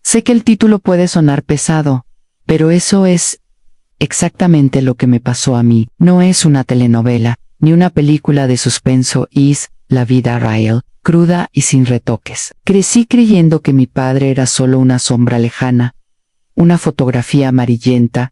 Sé que el título puede sonar pesado, pero eso es exactamente lo que me pasó a mí. No es una telenovela, ni una película de suspenso, es la vida real, cruda y sin retoques. Crecí creyendo que mi padre era solo una sombra lejana, una fotografía amarillenta,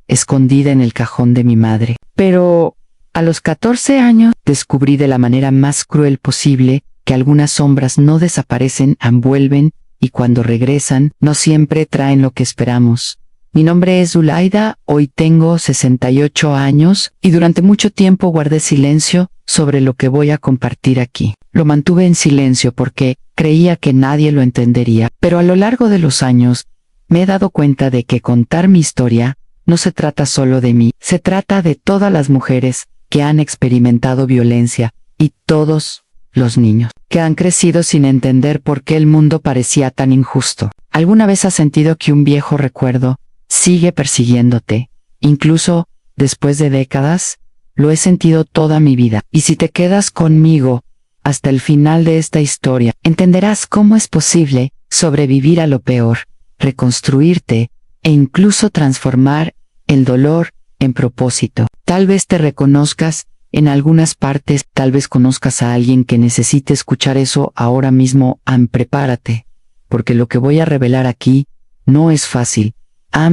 escondida en el cajón de mi madre. Pero a los 14 años descubrí de la manera más cruel posible que algunas sombras no desaparecen, envuelven, y cuando regresan, no siempre traen lo que esperamos. Mi nombre es Zulaida, hoy tengo 68 años, y durante mucho tiempo guardé silencio sobre lo que voy a compartir aquí. Lo mantuve en silencio porque creía que nadie lo entendería, pero a lo largo de los años, me he dado cuenta de que contar mi historia no se trata solo de mí, se trata de todas las mujeres que han experimentado violencia y todos los niños que han crecido sin entender por qué el mundo parecía tan injusto. ¿Alguna vez has sentido que un viejo recuerdo sigue persiguiéndote, incluso después de décadas? Lo he sentido toda mi vida, y si te quedas conmigo hasta el final de esta historia, entenderás cómo es posible sobrevivir a lo peor, reconstruirte e incluso transformar el dolor en propósito. Tal vez te reconozcas en algunas partes, tal vez conozcas a alguien que necesite escuchar eso ahora mismo. Prepárate, porque lo que voy a revelar aquí no es fácil,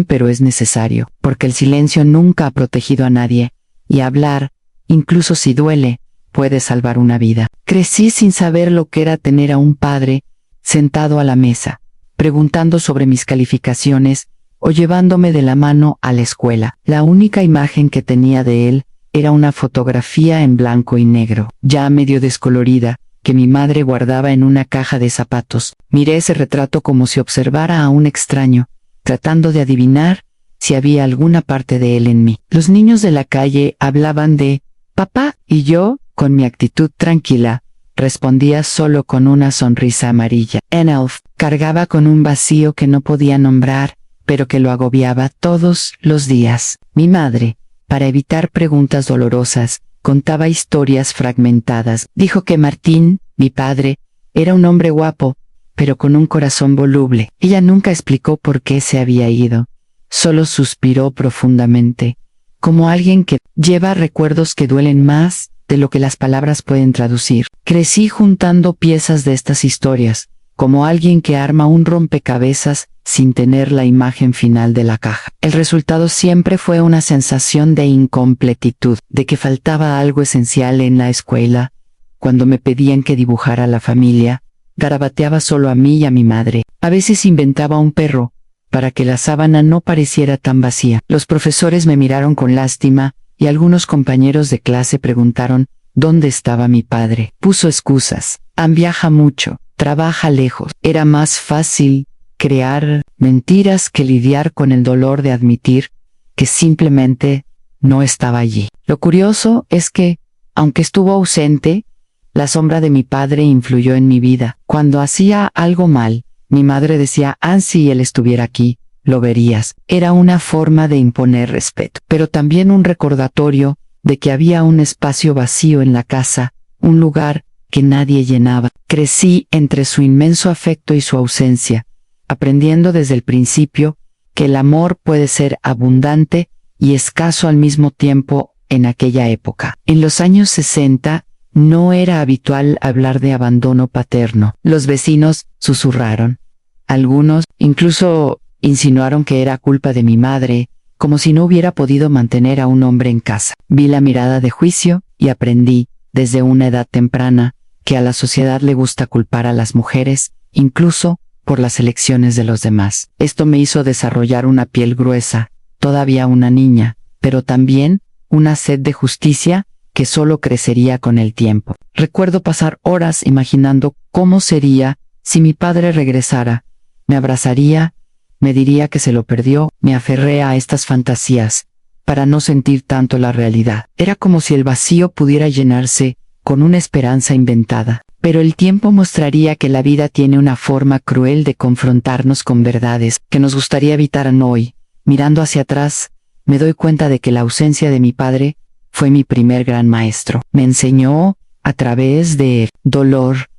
pero es necesario, porque el silencio nunca ha protegido a nadie, y hablar, incluso si duele, puede salvar una vida. Crecí sin saber lo que era tener a un padre sentado a la mesa, preguntando sobre mis calificaciones o llevándome de la mano a la escuela. La única imagen que tenía de él era una fotografía en blanco y negro, ya medio descolorida, que mi madre guardaba en una caja de zapatos. Miré ese retrato como si observara a un extraño, tratando de adivinar si había alguna parte de él en mí. Los niños de la calle hablaban de papá, y yo, con mi actitud tranquila, respondía solo con una sonrisa amarilla. Elf cargaba con un vacío que no podía nombrar, pero que lo agobiaba todos los días. Mi madre, para evitar preguntas dolorosas, contaba historias fragmentadas. Dijo que Martín, mi padre, era un hombre guapo, pero con un corazón voluble. Ella nunca explicó por qué se había ido. Solo suspiró profundamente, como alguien que lleva recuerdos que duelen más de lo que las palabras pueden traducir. Crecí juntando piezas de estas historias, como alguien que arma un rompecabezas sin tener la imagen final de la caja. El resultado siempre fue una sensación de incompletitud, de que faltaba algo esencial en la escuela. Cuando me pedían que dibujara a la familia, garabateaba solo a mí y a mi madre. A veces inventaba un perro, para que la sábana no pareciera tan vacía. Los profesores me miraron con lástima, y algunos compañeros de clase preguntaron dónde estaba mi padre. Puso excusas. Viaja mucho, trabaja lejos. Era más fácil crear mentiras que lidiar con el dolor de admitir que simplemente no estaba allí. Lo curioso es que, aunque estuvo ausente, la sombra de mi padre influyó en mi vida. Cuando hacía algo mal, mi madre decía, si él estuviera aquí, lo verías. Era una forma de imponer respeto, pero también un recordatorio de que había un espacio vacío en la casa, un lugar que nadie llenaba. Crecí entre su inmenso afecto y su ausencia, aprendiendo desde el principio que el amor puede ser abundante y escaso al mismo tiempo en aquella época. En los años 60, no era habitual hablar de abandono paterno. Los vecinos susurraron. Algunos incluso insinuaron que era culpa de mi madre, como si no hubiera podido mantener a un hombre en casa. Vi la mirada de juicio y aprendí, desde una edad temprana, que a la sociedad le gusta culpar a las mujeres, incluso por las elecciones de los demás. Esto me hizo desarrollar una piel gruesa, todavía una niña, pero también una sed de justicia que solo crecería con el tiempo. Recuerdo pasar horas imaginando cómo sería si mi padre regresara. Me abrazaría, me diría que se lo perdió. Me aferré a estas fantasías para no sentir tanto la realidad. Era como si el vacío pudiera llenarse con una esperanza inventada. Pero el tiempo mostraría que la vida tiene una forma cruel de confrontarnos con verdades que nos gustaría evitar hoy. Mirando hacia atrás, me doy cuenta de que la ausencia de mi padre fue mi primer gran maestro. Me enseñó, a través de dolor,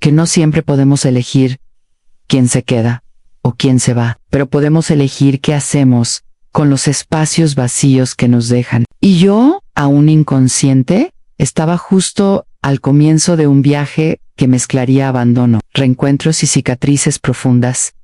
que no siempre podemos elegir quién se queda o quién se va, pero podemos elegir qué hacemos con los espacios vacíos que nos dejan. Y yo, aún inconsciente, estaba justo al comienzo de un viaje que mezclaría abandono, reencuentros y cicatrices profundas.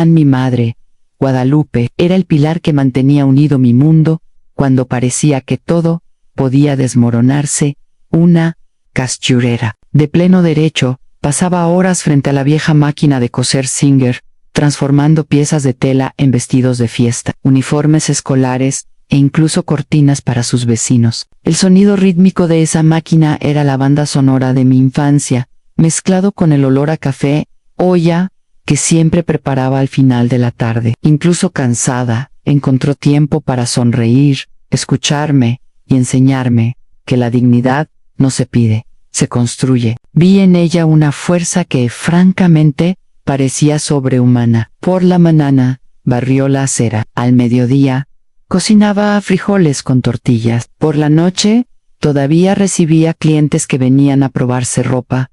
Mi madre, Guadalupe, era el pilar que mantenía unido mi mundo cuando parecía que todo podía desmoronarse. Una costurera de pleno derecho pasaba horas frente a la vieja máquina de coser Singer, transformando piezas de tela en vestidos de fiesta, uniformes escolares e incluso cortinas para sus vecinos. El sonido rítmico de esa máquina era la banda sonora de mi infancia, mezclado con el olor a café, olla, que siempre preparaba al final de la tarde. Incluso cansada, encontró tiempo para sonreír, escucharme y enseñarme que la dignidad no se pide, se construye. Vi en ella una fuerza que, francamente, parecía sobrehumana. Por la mañana, barrió la acera. Al mediodía, cocinaba frijoles con tortillas. Por la noche, todavía recibía clientes que venían a probarse ropa.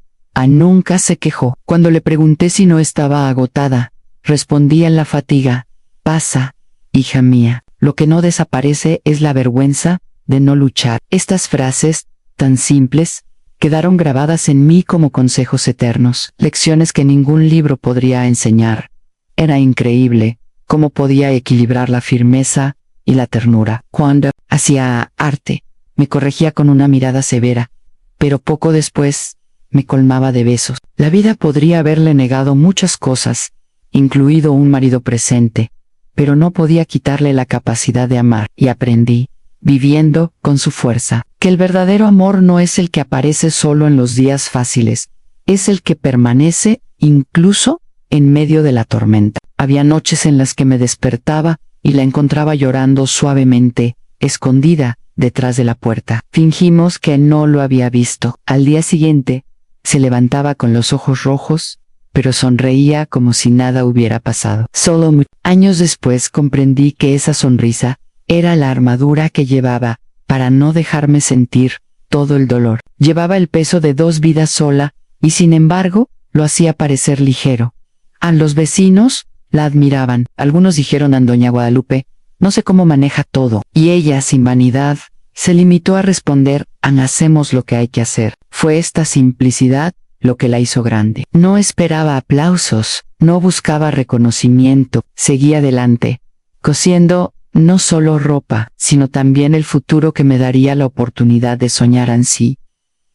Nunca se quejó. Cuando le pregunté si no estaba agotada, respondía en la fatiga: pasa, hija mía, lo que no desaparece es la vergüenza de no luchar. Estas frases, tan simples, quedaron grabadas en mí como consejos eternos, lecciones que ningún libro podría enseñar. Era increíble cómo podía equilibrar la firmeza y la ternura. Cuando hacía arte, me corregía con una mirada severa, pero poco después me colmaba de besos. La vida podría haberle negado muchas cosas, incluido un marido presente, pero no podía quitarle la capacidad de amar, y aprendí, viviendo con su fuerza, que el verdadero amor no es el que aparece solo en los días fáciles, es el que permanece incluso en medio de la tormenta. Había noches en las que me despertaba y la encontraba llorando suavemente, escondida detrás de la puerta. Fingimos que no lo había visto. Al día siguiente, se levantaba con los ojos rojos, pero sonreía como si nada hubiera pasado. Solo años después comprendí que esa sonrisa era la armadura que llevaba para no dejarme sentir todo el dolor. Llevaba el peso de 2 vidas sola, y sin embargo, lo hacía parecer ligero. A los vecinos la admiraban. Algunos dijeron a doña Guadalupe: no sé cómo maneja todo. Y ella, sin vanidad, se limitó a responder: hacemos lo que hay que hacer. Fue esta simplicidad lo que la hizo grande. No esperaba aplausos, no buscaba reconocimiento, seguía adelante, cosiendo no solo ropa, sino también el futuro que me daría la oportunidad de soñar así.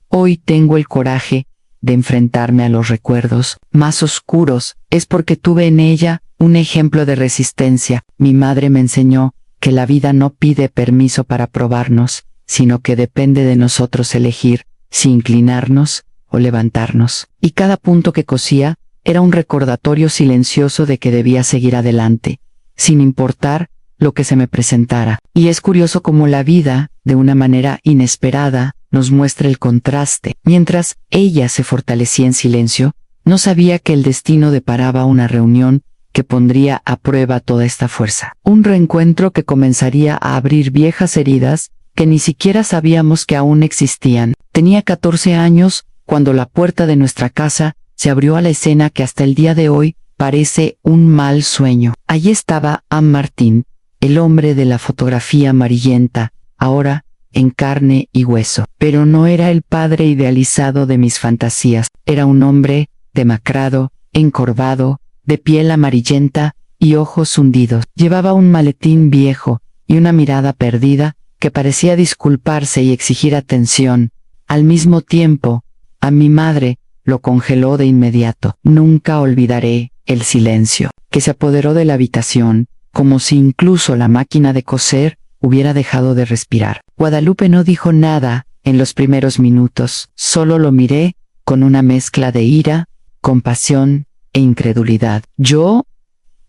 Hoy tengo el coraje de enfrentarme a los recuerdos más oscuros, es porque tuve en ella un ejemplo de resistencia. Mi madre me enseñó que la vida no pide permiso para probarnos, sino que depende de nosotros elegir si inclinarnos o levantarnos. Y cada punto que cosía era un recordatorio silencioso de que debía seguir adelante, sin importar lo que se me presentara. Y es curioso cómo la vida, de una manera inesperada, nos muestra el contraste. Mientras ella se fortalecía en silencio, no sabía que el destino deparaba una reunión que pondría a prueba toda esta fuerza. Un reencuentro que comenzaría a abrir viejas heridas que ni siquiera sabíamos que aún existían. Tenía 14 años cuando la puerta de nuestra casa se abrió a la escena que hasta el día de hoy parece un mal sueño. Allí estaba Martín, el hombre de la fotografía amarillenta, ahora en carne y hueso. Pero no era el padre idealizado de mis fantasías. Era un hombre demacrado, encorvado, de piel amarillenta y ojos hundidos. Llevaba un maletín viejo y una mirada perdida que parecía disculparse y exigir atención. Al mismo tiempo, a mi madre lo congeló de inmediato. Nunca olvidaré el silencio que se apoderó de la habitación, como si incluso la máquina de coser hubiera dejado de respirar. Guadalupe no dijo nada en los primeros minutos, solo lo miré con una mezcla de ira, compasión e incredulidad. Yo,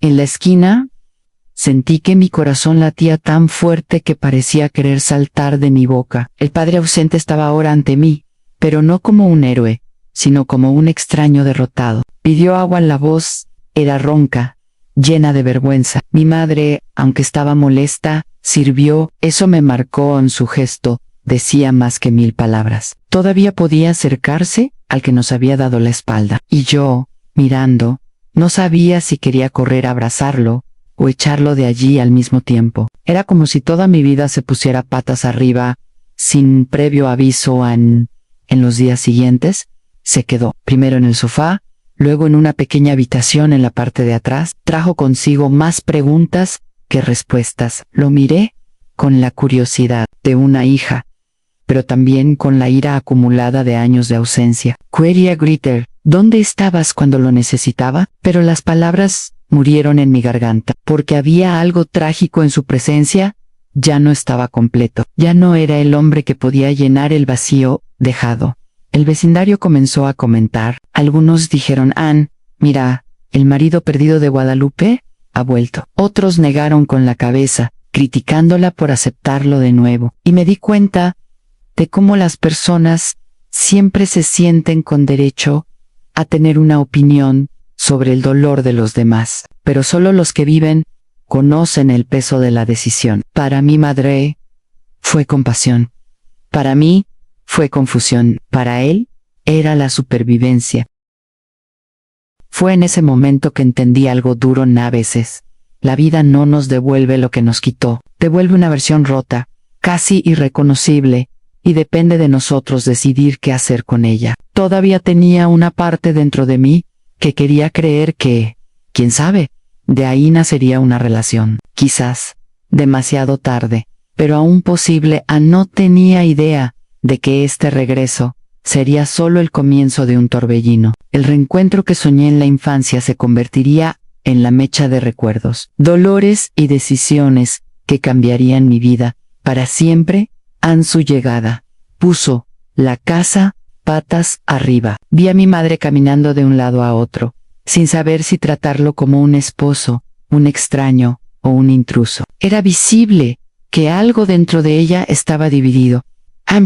en la esquina, sentí que mi corazón latía tan fuerte que parecía querer saltar de mi boca. El padre ausente estaba ahora ante mí, pero no como un héroe, sino como un extraño derrotado. Pidió agua. La voz era ronca, llena de vergüenza. Mi madre, aunque estaba molesta, sirvió. Eso me marcó en su gesto, decía más que 1000 palabras. Todavía podía acercarse al que nos había dado la espalda. Y yo, mirando, No sabía si quería correr a abrazarlo o echarlo de allí al mismo tiempo. Era como si toda mi vida se pusiera patas arriba, sin previo aviso. En los días siguientes, se quedó, primero en el sofá, luego en una pequeña habitación en la parte de atrás. Trajo consigo más preguntas que respuestas. Lo miré con la curiosidad de una hija, pero también con la ira acumulada de años de ausencia. Quería gritar, ¿dónde estabas cuando lo necesitaba? Pero las palabras murieron en mi garganta, porque había algo trágico en su presencia. Ya no estaba completo, ya no era el hombre que podía llenar el vacío dejado. El vecindario comenzó a comentar. Algunos dijeron, mira, el marido perdido de Guadalupe ha vuelto. Otros negaron con la cabeza, criticándola por aceptarlo de nuevo. Y me di cuenta de cómo las personas siempre se sienten con derecho a tener una opinión sobre el dolor de los demás, pero solo los que viven conocen el peso de la decisión. Para mi madre fue compasión. Para mí fue confusión. Para él era la supervivencia. Fue en ese momento que entendí algo duro. A veces la vida no nos devuelve lo que nos quitó. Devuelve una versión rota, casi irreconocible, y depende de nosotros decidir qué hacer con ella. Todavía tenía una parte dentro de mí que quería creer que, quién sabe, de ahí nacería una relación. Quizás demasiado tarde, pero aún posible. No tenía idea de que este regreso sería solo el comienzo de un torbellino. El reencuentro que soñé en la infancia se convertiría en la mecha de recuerdos, dolores y decisiones que cambiarían mi vida para siempre. Su llegada puso la casa patas arriba. Vi a mi madre caminando de un lado a otro, sin saber si tratarlo como un esposo, un extraño o un intruso. Era visible que algo dentro de ella estaba dividido.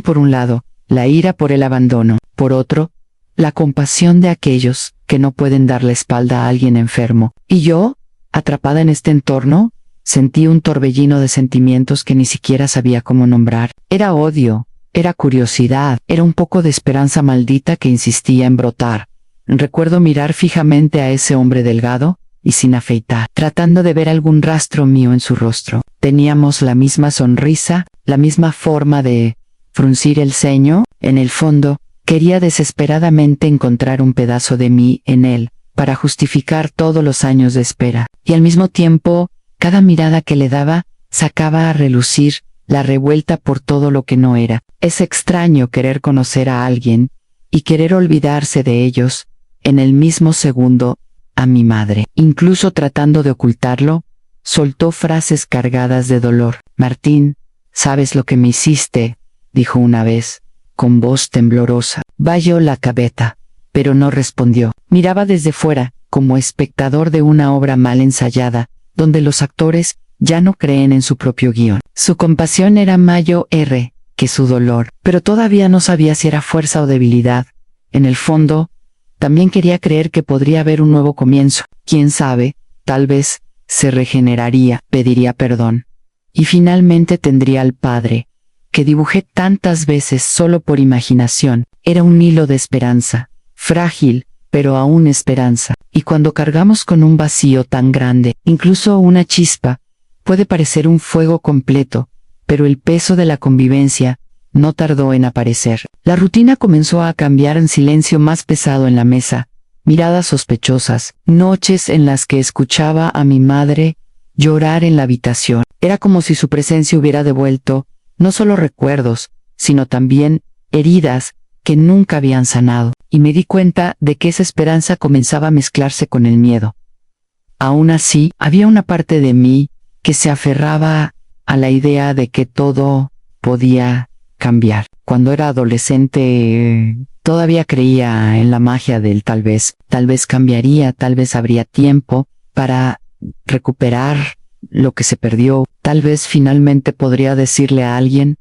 Por un lado, la ira por el abandono; por otro, la compasión de aquellos que no pueden dar la espalda a alguien enfermo. Y yo, atrapada en este entorno, sentí un torbellino de sentimientos que ni siquiera sabía cómo nombrar. Era odio, era curiosidad, era un poco de esperanza maldita que insistía en brotar. Recuerdo mirar fijamente a ese hombre delgado y sin afeitar, tratando de ver algún rastro mío en su rostro. Teníamos la misma sonrisa, la misma forma de fruncir el ceño. En el fondo, quería desesperadamente encontrar un pedazo de mí en él, para justificar todos los años de espera. Y al mismo tiempo, cada mirada que le daba sacaba a relucir la revuelta por todo lo que no era. Es extraño querer conocer a alguien y querer olvidarse de ellos en el mismo segundo. A mi madre, incluso tratando de ocultarlo, soltó frases cargadas de dolor. Martín, ¿sabes lo que me hiciste?, dijo una vez, con voz temblorosa. Bajó la cabeza, pero no respondió. Miraba desde fuera, como espectador de una obra mal ensayada, donde los actores ya no creen en su propio guión. Su compasión era mayor que su dolor, pero todavía no sabía si era fuerza o debilidad. En el fondo, también quería creer que podría haber un nuevo comienzo. Quién sabe, tal vez se regeneraría, pediría perdón. Y finalmente tendría al padre, que dibujé tantas veces solo por imaginación. Era un hilo de esperanza, frágil, pero aún esperanza. Y cuando cargamos con un vacío tan grande, incluso una chispa puede parecer un fuego completo, pero el peso de la convivencia no tardó en aparecer. La rutina comenzó a cambiar. En silencio más pesado en la mesa, miradas sospechosas, noches en las que escuchaba a mi madre llorar en la habitación. Era como si su presencia hubiera devuelto no solo recuerdos, sino también heridas que nunca habían sanado. Y me di cuenta de que esa esperanza comenzaba a mezclarse con el miedo. Aún así, había una parte de mí que se aferraba a la idea de que todo podía cambiar. Cuando era adolescente, todavía creía en la magia del tal vez. Tal vez cambiaría, tal vez habría tiempo para recuperar lo que se perdió. Tal vez finalmente podría decirle a alguien,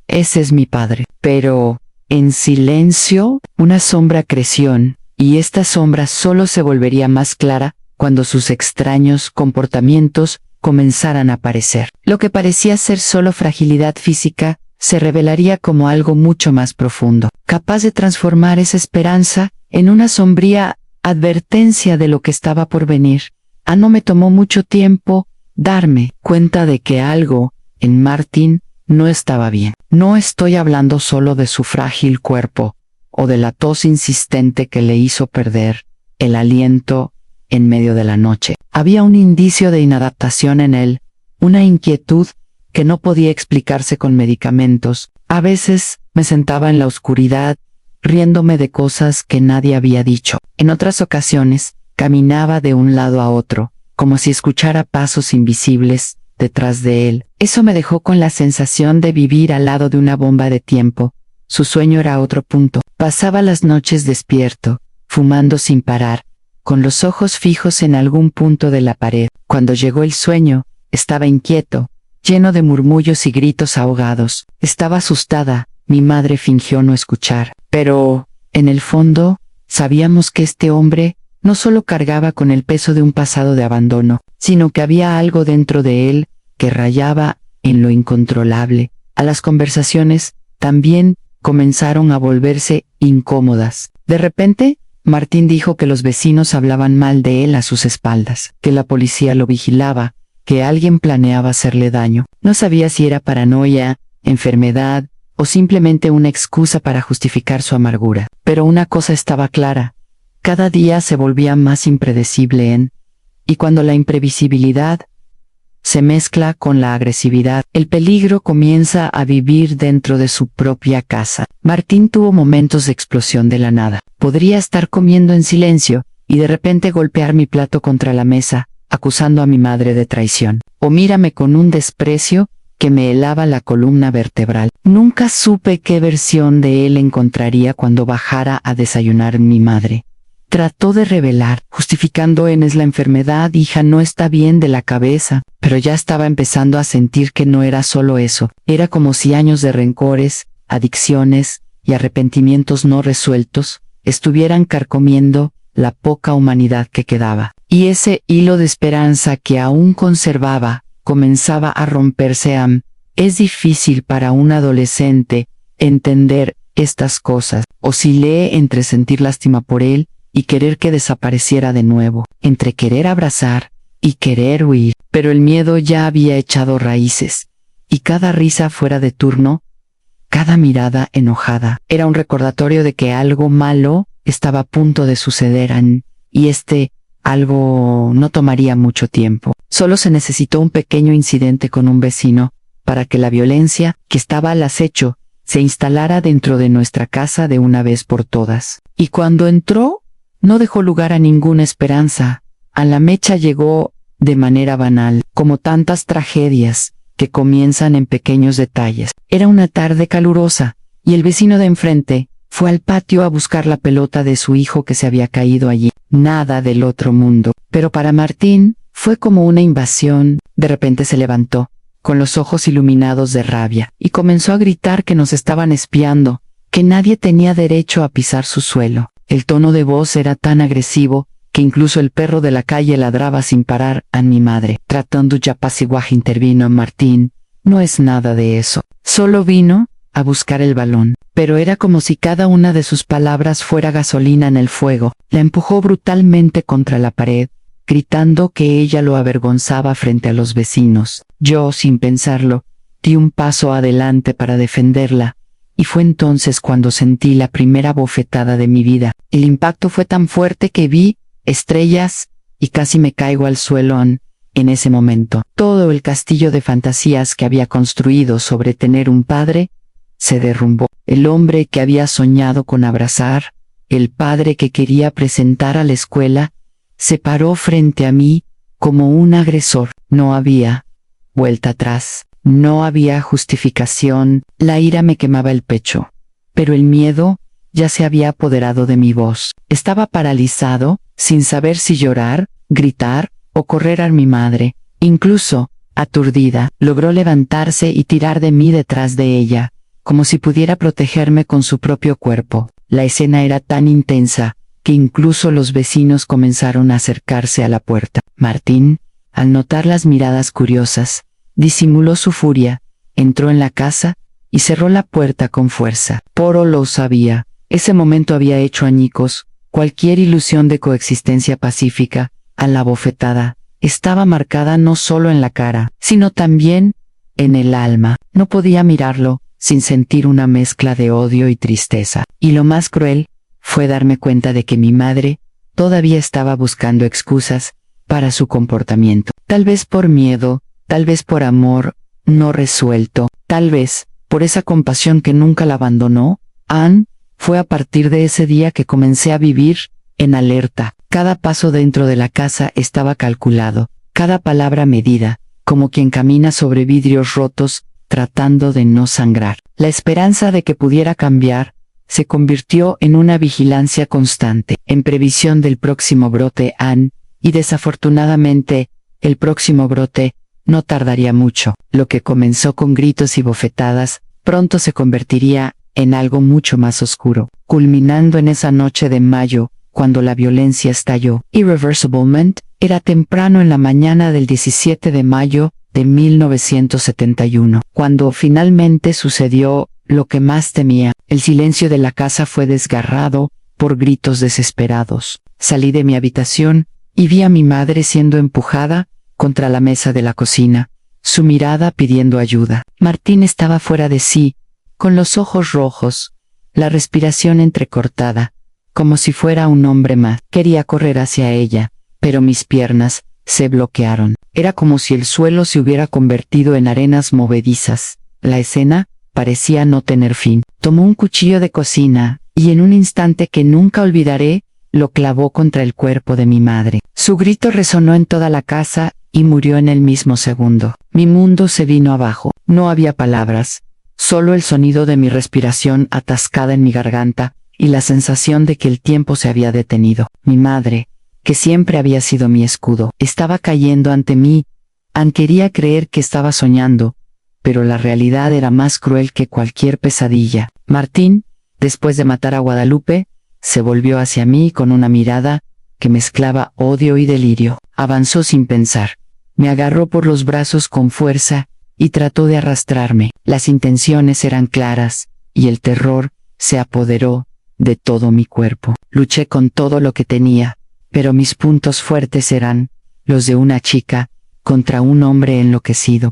ese es mi padre. Pero, en silencio, una sombra creció, y esta sombra solo se volvería más clara cuando sus extraños comportamientos comenzaran a aparecer. Lo que parecía ser solo fragilidad física se revelaría como algo mucho más profundo, capaz de transformar esa esperanza en una sombría advertencia de lo que estaba por venir. No me tomó mucho tiempo darme cuenta de que algo en Martín no estaba bien. No estoy hablando solo de su frágil cuerpo o de la tos insistente que le hizo perder el aliento en medio de la noche. Había un indicio de inadaptación en él, una inquietud que no podía explicarse con medicamentos. A veces me sentaba en la oscuridad, riéndome de cosas que nadie había dicho. En otras ocasiones, caminaba de un lado a otro, como si escuchara pasos invisibles detrás de él. Eso me dejó con la sensación de vivir al lado de una bomba de tiempo. Su sueño era otro punto. Pasaba las noches despierto, fumando sin parar, con los ojos fijos en algún punto de la pared. Cuando llegó el sueño, estaba inquieto, lleno de murmullos y gritos ahogados. Estaba asustada. Mi madre fingió no escuchar. Pero, en el fondo, sabíamos que este hombre no solo cargaba con el peso de un pasado de abandono, sino que había algo dentro de él que rayaba en lo incontrolable. A las conversaciones también comenzaron a volverse incómodas. De repente, Martín dijo que los vecinos hablaban mal de él a sus espaldas, que la policía lo vigilaba, que alguien planeaba hacerle daño. No sabía si era paranoia, enfermedad o simplemente una excusa para justificar su amargura. Pero una cosa estaba clara: cada día se volvía más impredecible y cuando la imprevisibilidad se mezcla con la agresividad, el peligro comienza a vivir dentro de su propia casa. Martín tuvo momentos de explosión de la nada. Podría estar comiendo en silencio y de repente golpear mi plato contra la mesa, acusando a mi madre de traición. O mírame con un desprecio que me helaba la columna vertebral. Nunca supe qué versión de él encontraría cuando bajara a desayunar mi madre. Trató de revelar, justificando es la enfermedad, hija, no está bien de la cabeza, pero ya estaba empezando a sentir que no era solo eso. Era como si años de rencores, adicciones y arrepentimientos no resueltos estuvieran carcomiendo la poca humanidad que quedaba. Y ese hilo de esperanza que aún conservaba comenzaba a romperse. Es difícil para un adolescente entender estas cosas. Oscilé entre sentir lástima por él y querer que desapareciera de nuevo, entre querer abrazar y querer huir. Pero el miedo ya había echado raíces, y cada risa fuera de turno, cada mirada enojada, era un recordatorio de que algo malo estaba a punto de suceder y algo no tomaría mucho tiempo. Solo se necesitó un pequeño incidente con un vecino para que la violencia, que estaba al acecho, se instalara dentro de nuestra casa de una vez por todas. Y cuando entró, no dejó lugar a ninguna esperanza. A la mecha llegó de manera banal, como tantas tragedias que comienzan en pequeños detalles. Era una tarde calurosa, y el vecino de enfrente fue al patio a buscar la pelota de su hijo que se había caído allí. Nada del otro mundo. Pero para Martín fue como una invasión. De repente se levantó, con los ojos iluminados de rabia, y comenzó a gritar que nos estaban espiando, que nadie tenía derecho a pisar su suelo. El tono de voz era tan agresivo que incluso el perro de la calle ladraba sin parar. A mi madre, tratando de apaciguar, intervino Martín. No es nada de eso. Solo vino a buscar el balón. Pero era como si cada una de sus palabras fuera gasolina en el fuego. La empujó brutalmente contra la pared, gritando que ella lo avergonzaba frente a los vecinos. Yo, sin pensarlo, di un paso adelante para defenderla. Y fue entonces cuando sentí la primera bofetada de mi vida. El impacto fue tan fuerte que vi estrellas y casi me caigo al suelo. En ese momento, todo el castillo de fantasías que había construido sobre tener un padre se derrumbó. El hombre que había soñado con abrazar, el padre que quería presentar a la escuela, se paró frente a mí como un agresor. No había vuelta atrás. No había justificación. La ira me quemaba el pecho, pero el miedo ya se había apoderado de mi voz. Estaba paralizado, sin saber si llorar, gritar o correr a mi madre. Incluso, aturdida, logró levantarse y tirar de mí detrás de ella, como si pudiera protegerme con su propio cuerpo. La escena era tan intensa que incluso los vecinos comenzaron a acercarse a la puerta. Martín, al notar las miradas curiosas, disimuló su furia, entró en la casa y cerró la puerta con fuerza. Poro lo sabía. Ese momento había hecho añicos Cualquier ilusión de coexistencia pacífica, a la bofetada, estaba marcada no solo en la cara, sino también en el alma. No podía mirarlo sin sentir una mezcla de odio y tristeza. Y lo más cruel fue darme cuenta de que mi madre todavía estaba buscando excusas para su comportamiento. Tal vez por miedo, tal vez por amor no resuelto, tal vez por esa compasión que nunca la abandonó. Anne, fue a partir de ese día que comencé a vivir en alerta. Cada paso dentro de la casa estaba calculado, cada palabra medida, como quien camina sobre vidrios rotos, tratando de no sangrar. La esperanza de que pudiera cambiar se convirtió en una vigilancia constante, en previsión del próximo brote Anne, y desafortunadamente, el próximo brote no tardaría mucho. Lo que comenzó con gritos y bofetadas, pronto se convertiría en algo mucho más oscuro, culminando en esa noche de mayo, cuando la violencia estalló. Irreversiblemente, era temprano en la mañana del 17 de mayo de 1971, cuando finalmente sucedió lo que más temía. El silencio de la casa fue desgarrado por gritos desesperados. Salí de mi habitación y vi a mi madre siendo empujada contra la mesa de la cocina, su mirada pidiendo ayuda. Martín estaba fuera de sí, con los ojos rojos, la respiración entrecortada, como si fuera un hombre más. Quería correr hacia ella, pero mis piernas se bloquearon. Era como si el suelo se hubiera convertido en arenas movedizas. La escena parecía no tener fin. Tomó un cuchillo de cocina, y en un instante que nunca olvidaré, lo clavó contra el cuerpo de mi madre. Su grito resonó en toda la casa, y murió en el mismo segundo. Mi mundo se vino abajo. No había palabras, solo el sonido de mi respiración atascada en mi garganta, y la sensación de que el tiempo se había detenido. Mi madre, que siempre había sido mi escudo, estaba cayendo ante mí. Anne quería creer que estaba soñando, pero la realidad era más cruel que cualquier pesadilla. Martín, después de matar a Guadalupe, se volvió hacia mí con una mirada que mezclaba odio y delirio. Avanzó sin pensar. Me agarró por los brazos con fuerza y trató de arrastrarme. Las intenciones eran claras, y el terror se apoderó de todo mi cuerpo. Luché con todo lo que tenía, pero mis puntos fuertes eran los de una chica contra un hombre enloquecido.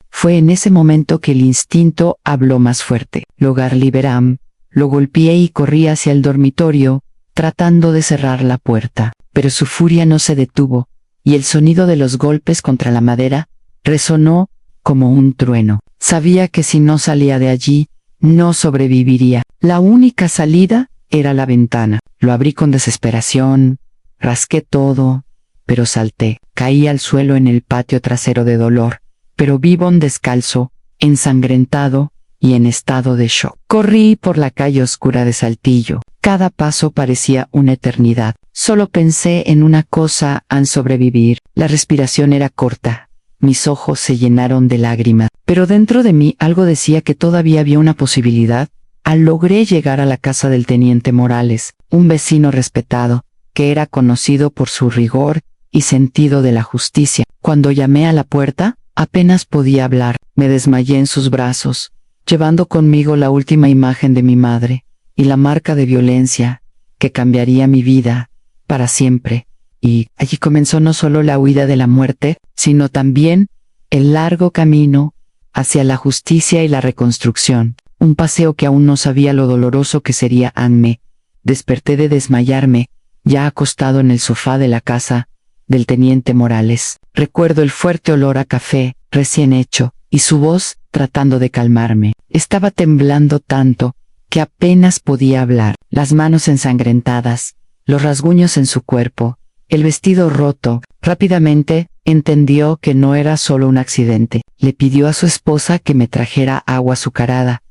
Fue en ese momento que el instinto habló más fuerte. Logar liberam, lo golpeé y corrí hacia el dormitorio, tratando de cerrar la puerta, pero su furia no se detuvo, y el sonido de los golpes contra la madera resonó como un trueno. Sabía que si no salía de allí, no sobreviviría. La única salida era la ventana. Lo abrí con desesperación, rasqué todo, pero salté. Caí al suelo en el patio trasero de dolor, pero vivo descalzo, ensangrentado y en estado de shock. Corrí por la calle oscura de Saltillo. Cada paso parecía una eternidad. Solo pensé en una cosa: en sobrevivir. La respiración era corta. Mis ojos se llenaron de lágrimas, pero dentro de mí algo decía que todavía había una posibilidad. Logré llegar a la casa del teniente Morales, un vecino respetado, que era conocido por su rigor y sentido de la justicia. Cuando llamé a la puerta, apenas podía hablar. Me desmayé en sus brazos, llevando conmigo la última imagen de mi madre, y la marca de violencia que cambiaría mi vida para siempre. Y allí comenzó no solo la huida de la muerte, sino también el largo camino hacia la justicia y la reconstrucción. Un paseo que aún no sabía lo doloroso que sería. Anne. Desperté de desmayarme, ya acostado en el sofá de la casa del teniente Morales. Recuerdo el fuerte olor a café recién hecho, y su voz tratando de calmarme. Estaba temblando tanto que apenas podía hablar. Las manos ensangrentadas, los rasguños en su cuerpo, el vestido roto. Rápidamente entendió que no era solo un accidente. Le pidió a su esposa que me trajera agua azucarada,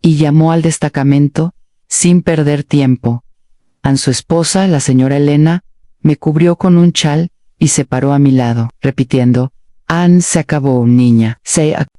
y llamó al destacamento sin perder tiempo. Su esposa, la señora Elena, me cubrió con un chal y se paró a mi lado, repitiendo: Anne, se acabó, niña.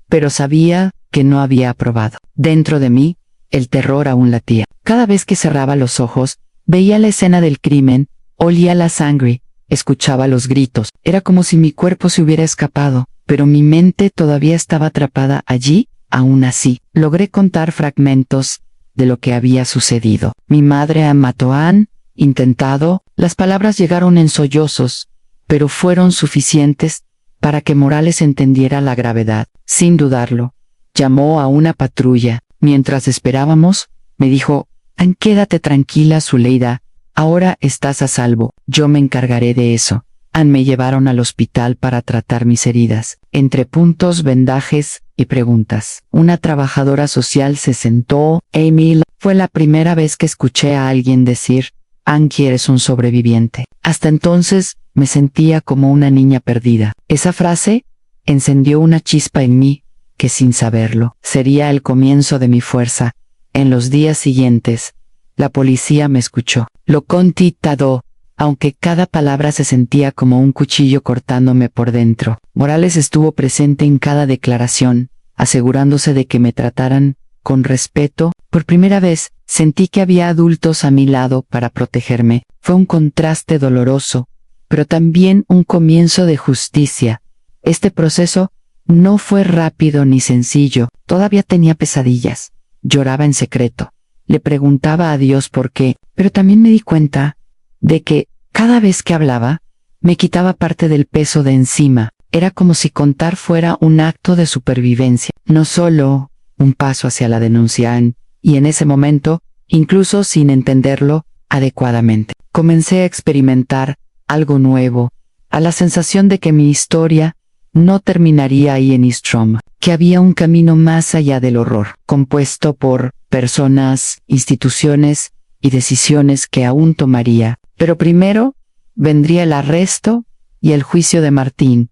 Pero sabía que no había aprobado. Dentro de mí, el terror aún latía. Cada vez que cerraba los ojos, veía la escena del crimen, olía la sangre, escuchaba los gritos. Era como si mi cuerpo se hubiera escapado, pero mi mente todavía estaba atrapada allí. Aún así, logré contar fragmentos de lo que había sucedido. Mi madre mató a Anne, intentado. Las palabras llegaron en sollozos, pero fueron suficientes para que Morales entendiera la gravedad. Sin dudarlo, llamó a una patrulla. Mientras esperábamos, me dijo: quédate tranquila, Zuleida, ahora estás a salvo, yo me encargaré de eso. Me llevaron al hospital para tratar mis heridas. Entre puntos, vendajes y preguntas, una trabajadora social se sentó. Emil, fue la primera vez que escuché a alguien decir: Angie, eres un sobreviviente. Hasta entonces, me sentía como una niña perdida. Esa frase encendió una chispa en mí, que sin saberlo, sería el comienzo de mi fuerza. En los días siguientes, la policía me escuchó. Lo contitado, aunque cada palabra se sentía como un cuchillo cortándome por dentro. Morales estuvo presente en cada declaración, asegurándose de que me trataran con respeto. Por primera vez, sentí que había adultos a mi lado para protegerme. Fue un contraste doloroso, pero también un comienzo de justicia. Este proceso no fue rápido ni sencillo. Todavía tenía pesadillas. Lloraba en secreto. Le preguntaba a Dios por qué, pero también me di cuenta de que, cada vez que hablaba, me quitaba parte del peso de encima. Era como si contar fuera un acto de supervivencia, no solo un paso hacia la denuncia. Y en ese momento, incluso sin entenderlo adecuadamente, comencé a experimentar algo nuevo, a la sensación de que mi historia no terminaría ahí en East Rome, que había un camino más allá del horror, compuesto por personas, instituciones y decisiones que aún tomaría. Pero primero vendría el arresto y el juicio de Martín,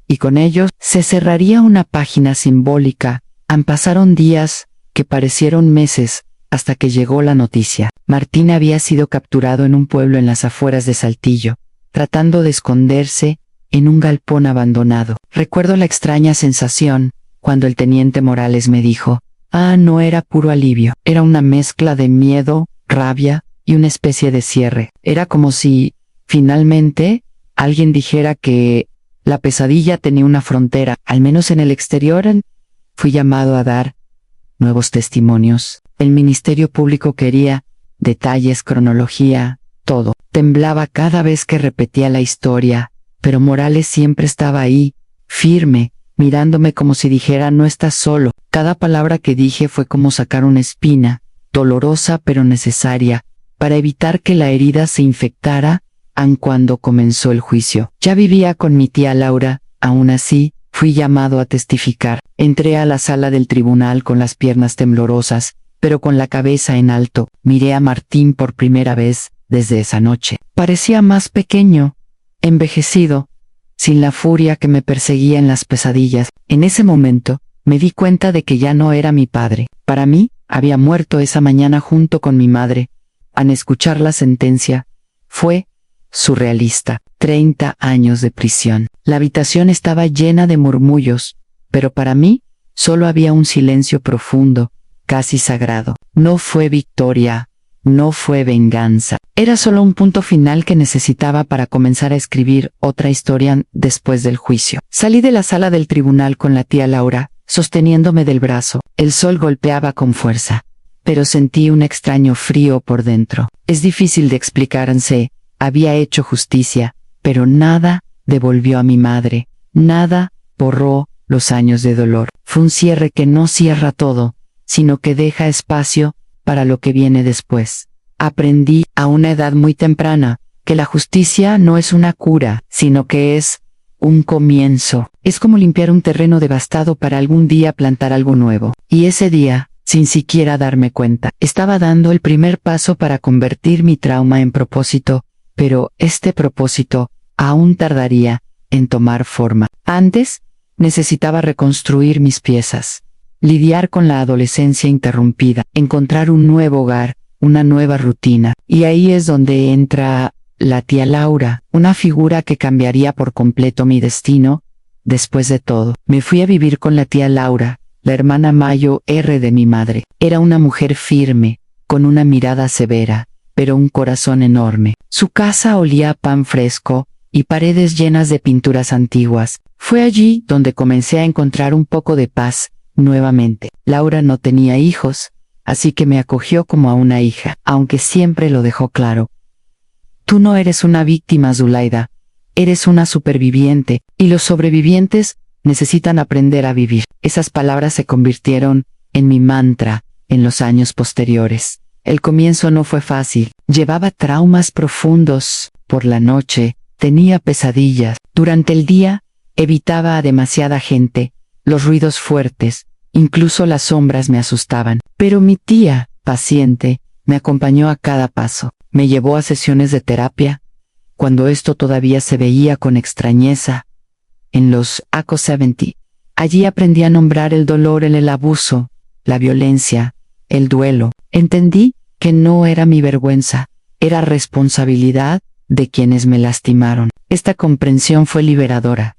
y con ellos se cerraría una página simbólica. Pasaron días que parecieron meses hasta que llegó la noticia. Martín había sido capturado en un pueblo en las afueras de Saltillo, tratando de esconderse en un galpón abandonado. Recuerdo la extraña sensación cuando el teniente Morales me dijo: no era puro alivio, era una mezcla de miedo, rabia y una especie de cierre. Era como si, finalmente, alguien dijera que la pesadilla tenía una frontera, al menos en el exterior. Fui llamado a dar nuevos testimonios. El Ministerio Público quería detalles, cronología, todo. Temblaba cada vez que repetía la historia, pero Morales siempre estaba ahí, firme, mirándome como si dijera: no estás solo. Cada palabra que dije fue como sacar una espina, dolorosa pero necesaria, para evitar que la herida se infectara. Cuando comenzó el juicio, ya vivía con mi tía Laura. Aún así, fui llamado a testificar. Entré a la sala del tribunal con las piernas temblorosas, pero con la cabeza en alto. Miré a Martín por primera vez desde esa noche. Parecía más pequeño, envejecido, sin la furia que me perseguía en las pesadillas. En ese momento, me di cuenta de que ya no era mi padre. Para mí, había muerto esa mañana junto con mi madre. Al escuchar la sentencia, fue surrealista. 30 años de prisión. La habitación estaba llena de murmullos, pero para mí, solo había un silencio profundo, casi sagrado. No fue victoria, no fue venganza. Era solo un punto final que necesitaba para comenzar a escribir otra historia después del juicio. Salí de la sala del tribunal con la tía Laura, sosteniéndome del brazo. El sol golpeaba con fuerza, pero sentí un extraño frío por dentro. Es difícil de explicarse. Había hecho justicia, pero nada devolvió a mi madre, nada borró los años de dolor. Fue un cierre que no cierra todo, sino que deja espacio para lo que viene después. Aprendí a una edad muy temprana que la justicia no es una cura, sino que es un comienzo. Es como limpiar un terreno devastado para algún día plantar algo nuevo. Y ese día, sin siquiera darme cuenta, estaba dando el primer paso para convertir mi trauma en propósito, pero este propósito aún tardaría en tomar forma. Antes, necesitaba reconstruir mis piezas, lidiar con la adolescencia interrumpida, encontrar un nuevo hogar, una nueva rutina. Y ahí es donde entra la tía Laura, una figura que cambiaría por completo mi destino. Después de todo, me fui a vivir con la tía Laura, la hermana mayor de mi madre. Era una mujer firme, con una mirada severa, pero un corazón enorme. Su casa olía a pan fresco y paredes llenas de pinturas antiguas. Fue allí donde comencé a encontrar un poco de paz nuevamente. Laura no tenía hijos, así que me acogió como a una hija, aunque siempre lo dejó claro. Tú no eres una víctima, Zulaida. Eres una superviviente, y los sobrevivientes necesitan aprender a vivir. Esas palabras se convirtieron en mi mantra en los años posteriores. El comienzo no fue fácil. Llevaba traumas profundos. Por la noche, tenía pesadillas. Durante el día, evitaba a demasiada gente, los ruidos fuertes, incluso las sombras me asustaban. Pero mi tía, paciente, me acompañó a cada paso. Me llevó a sesiones de terapia, cuando esto todavía se veía con extrañeza. En los ACO 70, allí aprendí a nombrar el dolor en el abuso, la violencia, el duelo. Entendí que no era mi vergüenza, era responsabilidad de quienes me lastimaron. Esta comprensión fue liberadora.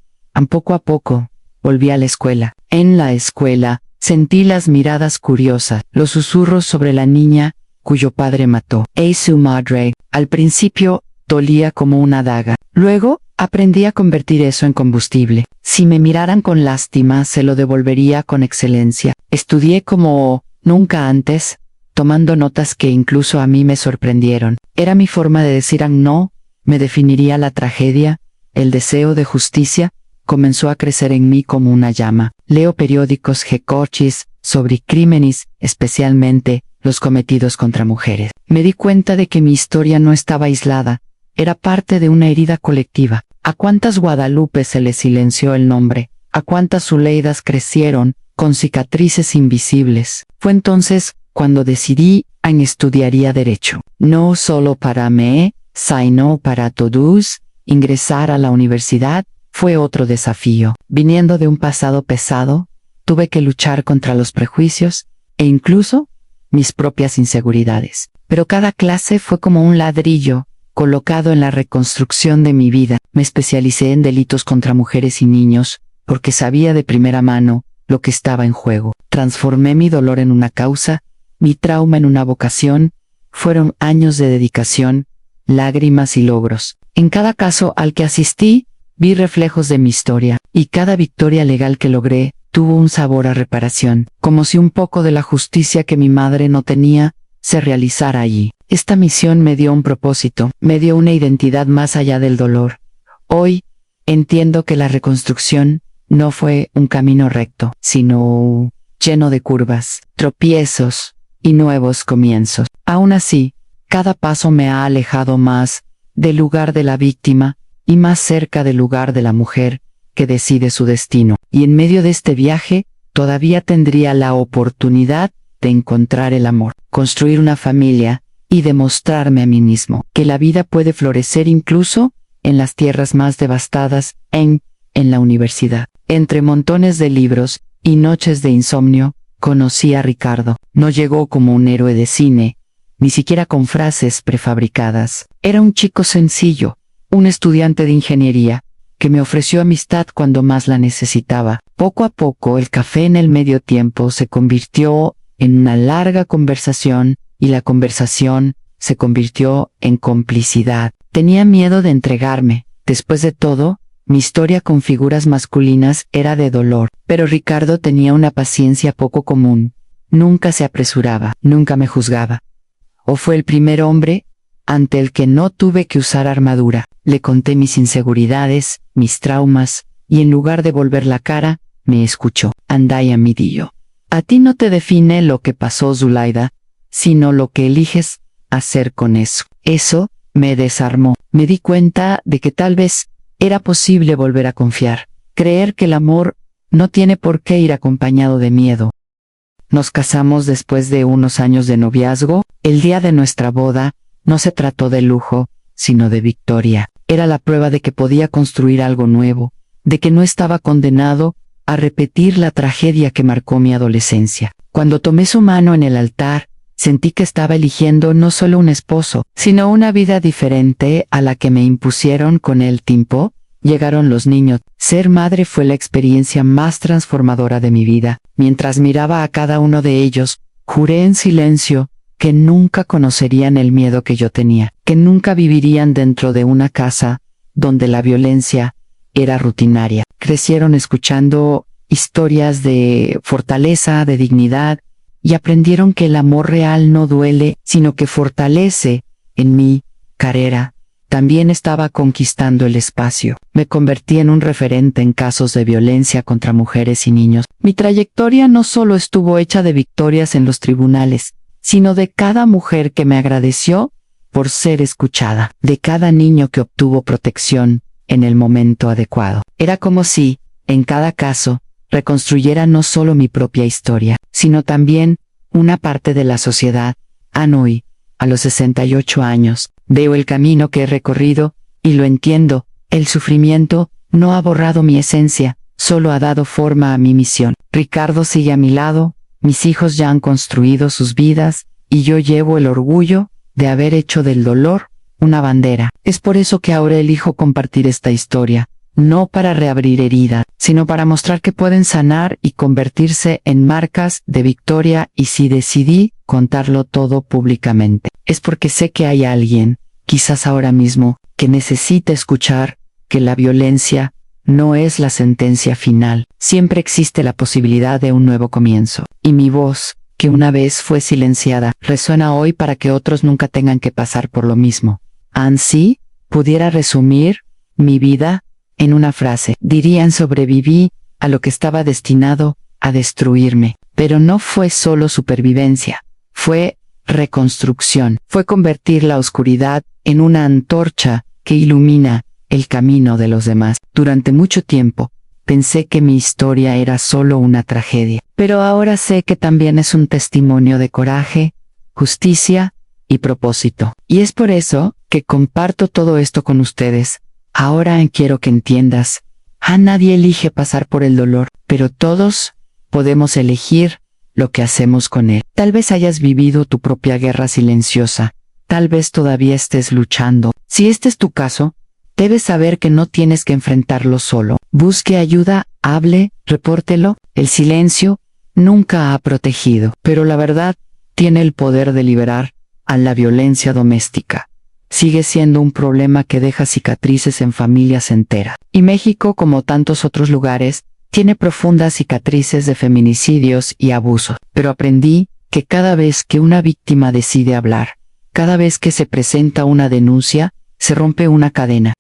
Poco a poco, volví a la escuela. En la escuela, sentí las miradas curiosas, los susurros sobre la niña cuyo padre mató. Y su madre, al principio, dolía como una daga. Luego, aprendí a convertir eso en combustible. Si me miraran con lástima, se lo devolvería con excelencia. Estudié como nunca antes, tomando notas que incluso a mí me sorprendieron. Era mi forma de decir no, me definiría la tragedia, el deseo de justicia, comenzó a crecer en mí como una llama. Leo periódicos gecochis sobre crímenes, especialmente los cometidos contra mujeres. Me di cuenta de que mi historia no estaba aislada, era parte de una herida colectiva. ¿A cuántas Guadalupe se les silenció el nombre? ¿A cuántas Zuleidas crecieron con cicatrices invisibles? Fue entonces cuando decidí en estudiaría Derecho. No solo para mí, sino para todos. Ingresar a la universidad fue otro desafío. Viniendo de un pasado pesado, tuve que luchar contra los prejuicios e incluso mis propias inseguridades. Pero cada clase fue como un ladrillo colocado en la reconstrucción de mi vida. Me especialicé en delitos contra mujeres y niños porque sabía de primera mano lo que estaba en juego. Transformé mi dolor en una causa, mi trauma en una vocación. Fueron años de dedicación, lágrimas y logros. En cada caso al que asistí, vi reflejos de mi historia, y cada victoria legal que logré tuvo un sabor a reparación, como si un poco de la justicia que mi madre no tenía se realizara allí. Esta misión me dio un propósito, me dio una identidad más allá del dolor. Hoy entiendo que la reconstrucción no fue un camino recto, sino lleno de curvas, tropiezos y nuevos comienzos. Aún así, cada paso me ha alejado más del lugar de la víctima y más cerca del lugar de la mujer que decide su destino. Y en medio de este viaje, todavía tendría la oportunidad de encontrar el amor, construir una familia y demostrarme a mí mismo que la vida puede florecer incluso en las tierras más devastadas, en la universidad. Entre montones de libros y noches de insomnio, conocí a Ricardo. No llegó como un héroe de cine, ni siquiera con frases prefabricadas. Era un chico sencillo, un estudiante de ingeniería, que me ofreció amistad cuando más la necesitaba. Poco a poco el café en el medio tiempo se convirtió en una larga conversación, y la conversación se convirtió en complicidad. Tenía miedo de entregarme. Después de todo, mi historia con figuras masculinas era de dolor, pero Ricardo tenía una paciencia poco común. Nunca se apresuraba, nunca me juzgaba. O fue el primer hombre ante el que no tuve que usar armadura. Le conté mis inseguridades, mis traumas, y en lugar de volver la cara, me escuchó. Andaya midillo. A ti no te define lo que pasó, Zulaida, sino lo que eliges hacer con eso. Eso me desarmó. Me di cuenta de que tal vez era posible volver a confiar, creer que el amor no tiene por qué ir acompañado de miedo. Nos casamos después de unos años de noviazgo. El día de nuestra boda no se trató de lujo, sino de victoria. Era la prueba de que podía construir algo nuevo, de que no estaba condenado a repetir la tragedia que marcó mi adolescencia. Cuando tomé su mano en el altar, sentí que estaba eligiendo no solo un esposo, sino una vida diferente a la que me impusieron con el tiempo. Llegaron los niños. Ser madre fue la experiencia más transformadora de mi vida. Mientras miraba a cada uno de ellos, juré en silencio que nunca conocerían el miedo que yo tenía, que nunca vivirían dentro de una casa donde la violencia era rutinaria. Crecieron escuchando historias de fortaleza, de dignidad, y aprendieron que el amor real no duele, sino que fortalece. En mi carrera también estaba conquistando el espacio. Me convertí en un referente en casos de violencia contra mujeres y niños. Mi trayectoria no solo estuvo hecha de victorias en los tribunales, sino de cada mujer que me agradeció por ser escuchada, de cada niño que obtuvo protección en el momento adecuado. Era como si, en cada caso, reconstruyera no solo mi propia historia, sino también una parte de la sociedad. Hoy, a los 68 años, veo el camino que he recorrido, y lo entiendo. El sufrimiento no ha borrado mi esencia, solo ha dado forma a mi misión. Ricardo sigue a mi lado, mis hijos ya han construido sus vidas, y yo llevo el orgullo de haber hecho del dolor una bandera. Es por eso que ahora elijo compartir esta historia, no para reabrir heridas, sino para mostrar que pueden sanar y convertirse en marcas de victoria. Y si decidí contarlo todo públicamente, es porque sé que hay alguien, quizás ahora mismo, que necesita escuchar que la violencia no es la sentencia final. Siempre existe la posibilidad de un nuevo comienzo. Y mi voz, que una vez fue silenciada, resuena hoy para que otros nunca tengan que pasar por lo mismo. Así, pudiera resumir mi vida en una frase. Dirían: sobreviví a lo que estaba destinado a destruirme. Pero no fue solo supervivencia, fue reconstrucción. Fue convertir la oscuridad en una antorcha que ilumina el camino de los demás. Durante mucho tiempo, pensé que mi historia era solo una tragedia. Pero ahora sé que también es un testimonio de coraje, justicia y propósito. Y es por eso que comparto todo esto con ustedes. Ahora quiero que entiendas, nadie elige pasar por el dolor, pero todos podemos elegir lo que hacemos con él. Tal vez hayas vivido tu propia guerra silenciosa, tal vez todavía estés luchando. Si este es tu caso, debes saber que no tienes que enfrentarlo solo. Busque ayuda, hable, repórtelo. El silencio nunca ha protegido, pero la verdad tiene el poder de liberar a la violencia doméstica. Sigue siendo un problema que deja cicatrices en familias enteras. Y México, como tantos otros lugares, tiene profundas cicatrices de feminicidios y abusos. Pero aprendí que cada vez que una víctima decide hablar, cada vez que se presenta una denuncia, se rompe una cadena.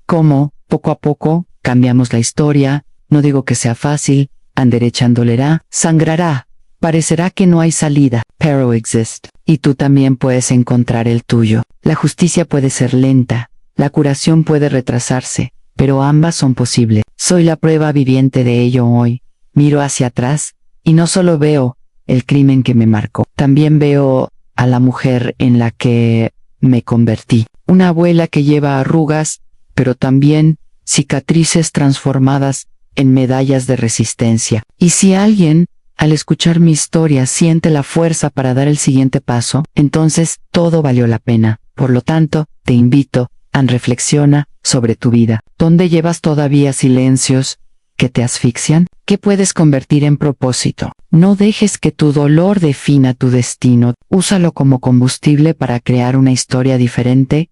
¿Cómo? Poco a poco, cambiamos la historia. No digo que sea fácil, Anderechan dolerá, sangrará, parecerá que no hay salida, pero existe. Y tú también puedes encontrar el tuyo. La justicia puede ser lenta, la curación puede retrasarse, pero ambas son posibles. Soy la prueba viviente de ello hoy. Miro hacia atrás, y no solo veo el crimen que me marcó, también veo a la mujer en la que me convertí. Una abuela que lleva arrugas, pero también cicatrices transformadas en medallas de resistencia. Y si alguien, al escuchar mi historia, siente la fuerza para dar el siguiente paso, entonces todo valió la pena. Por lo tanto, te invito a reflexionar sobre tu vida. ¿Dónde llevas todavía silencios que te asfixian? ¿Qué puedes convertir en propósito? No dejes que tu dolor defina tu destino. Úsalo como combustible para crear una historia diferente.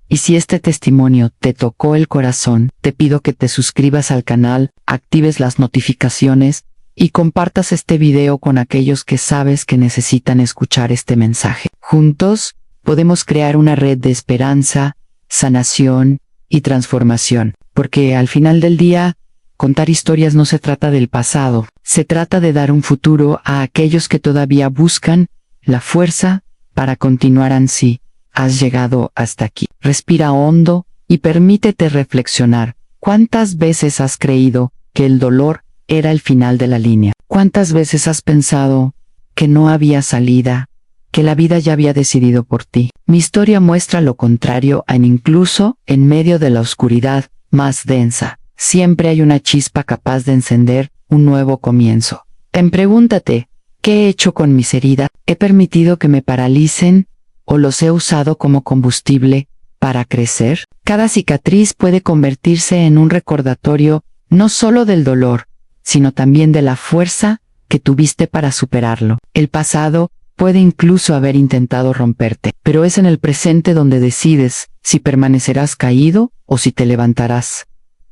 Y si este testimonio te tocó el corazón, te pido que te suscribas al canal, actives las notificaciones y compartas este video con aquellos que sabes que necesitan escuchar este mensaje. Juntos, podemos crear una red de esperanza, sanación y transformación. Porque al final del día, contar historias no se trata del pasado, se trata de dar un futuro a aquellos que todavía buscan la fuerza para continuar así. Has llegado hasta aquí. Respira hondo y permítete reflexionar. ¿Cuántas veces has creído que el dolor era el final de la línea? ¿Cuántas veces has pensado que no había salida, que la vida ya había decidido por ti? Mi historia muestra lo contrario. Incluso en medio de la oscuridad más densa, siempre hay una chispa capaz de encender un nuevo comienzo. Pregúntate, ¿qué he hecho con mis heridas? ¿He permitido que me paralicen o los he usado como combustible para crecer? Cada cicatriz puede convertirse en un recordatorio no solo del dolor, sino también de la fuerza que tuviste para superarlo. El pasado puede incluso haber intentado romperte, pero es en el presente donde decides si permanecerás caído o si te levantarás.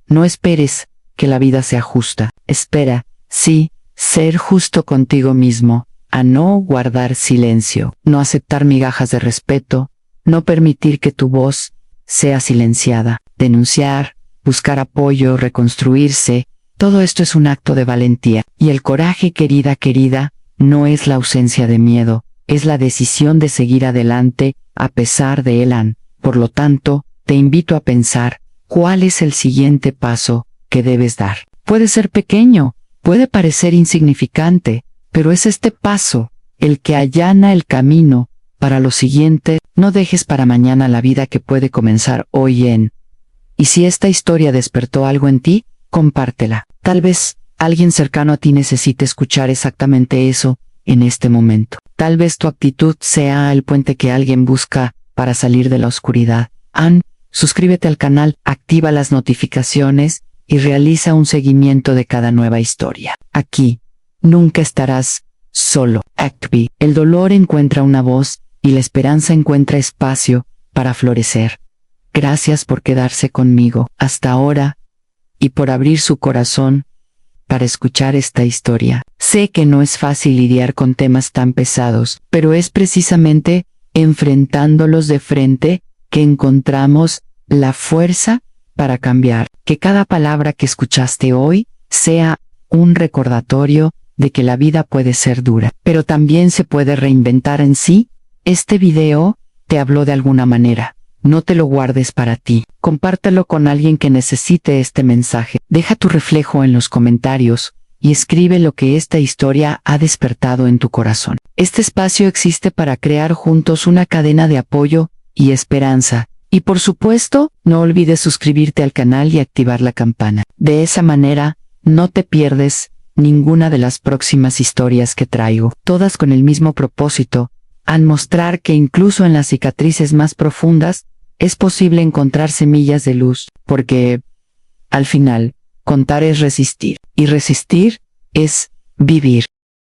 No esperes que la vida sea justa. Espera, sí, ser justo contigo mismo, a no guardar silencio, no aceptar migajas de respeto, no permitir que tu voz sea silenciada, denunciar, buscar apoyo, reconstruirse, todo esto es un acto de valentía. Y el coraje, querida, no es la ausencia de miedo, es la decisión de seguir adelante a pesar de él. Por lo tanto, te invito a pensar, ¿cuál es el siguiente paso que debes dar? Puede ser pequeño, puede parecer insignificante, pero es este paso el que allana el camino para lo siguiente. No dejes para mañana la vida que puede comenzar hoy Y si esta historia despertó algo en ti, compártela. Tal vez alguien cercano a ti necesite escuchar exactamente eso en este momento. Tal vez tu actitud sea el puente que alguien busca para salir de la oscuridad. Suscríbete al canal, activa las notificaciones y realiza un seguimiento de cada nueva historia. Aquí, nunca estarás solo. Actb. El dolor encuentra una voz y la esperanza encuentra espacio para florecer. Gracias por quedarse conmigo hasta ahora y por abrir su corazón para escuchar esta historia. Sé que no es fácil lidiar con temas tan pesados, pero es precisamente enfrentándolos de frente que encontramos la fuerza para cambiar. Que cada palabra que escuchaste hoy sea un recordatorio de que la vida puede ser dura, pero también se puede reinventar en sí. Este video te habló de alguna manera. No te lo guardes para ti. Compártelo con alguien que necesite este mensaje. Deja tu reflejo en los comentarios y escribe lo que esta historia ha despertado en tu corazón. Este espacio existe para crear juntos una cadena de apoyo y esperanza. Y por supuesto, no olvides suscribirte al canal y activar la campana. De esa manera, no te pierdes ninguna de las próximas historias que traigo. Todas con el mismo propósito, al mostrar que incluso en las cicatrices más profundas, es posible encontrar semillas de luz, porque, al final, contar es resistir, y resistir es vivir.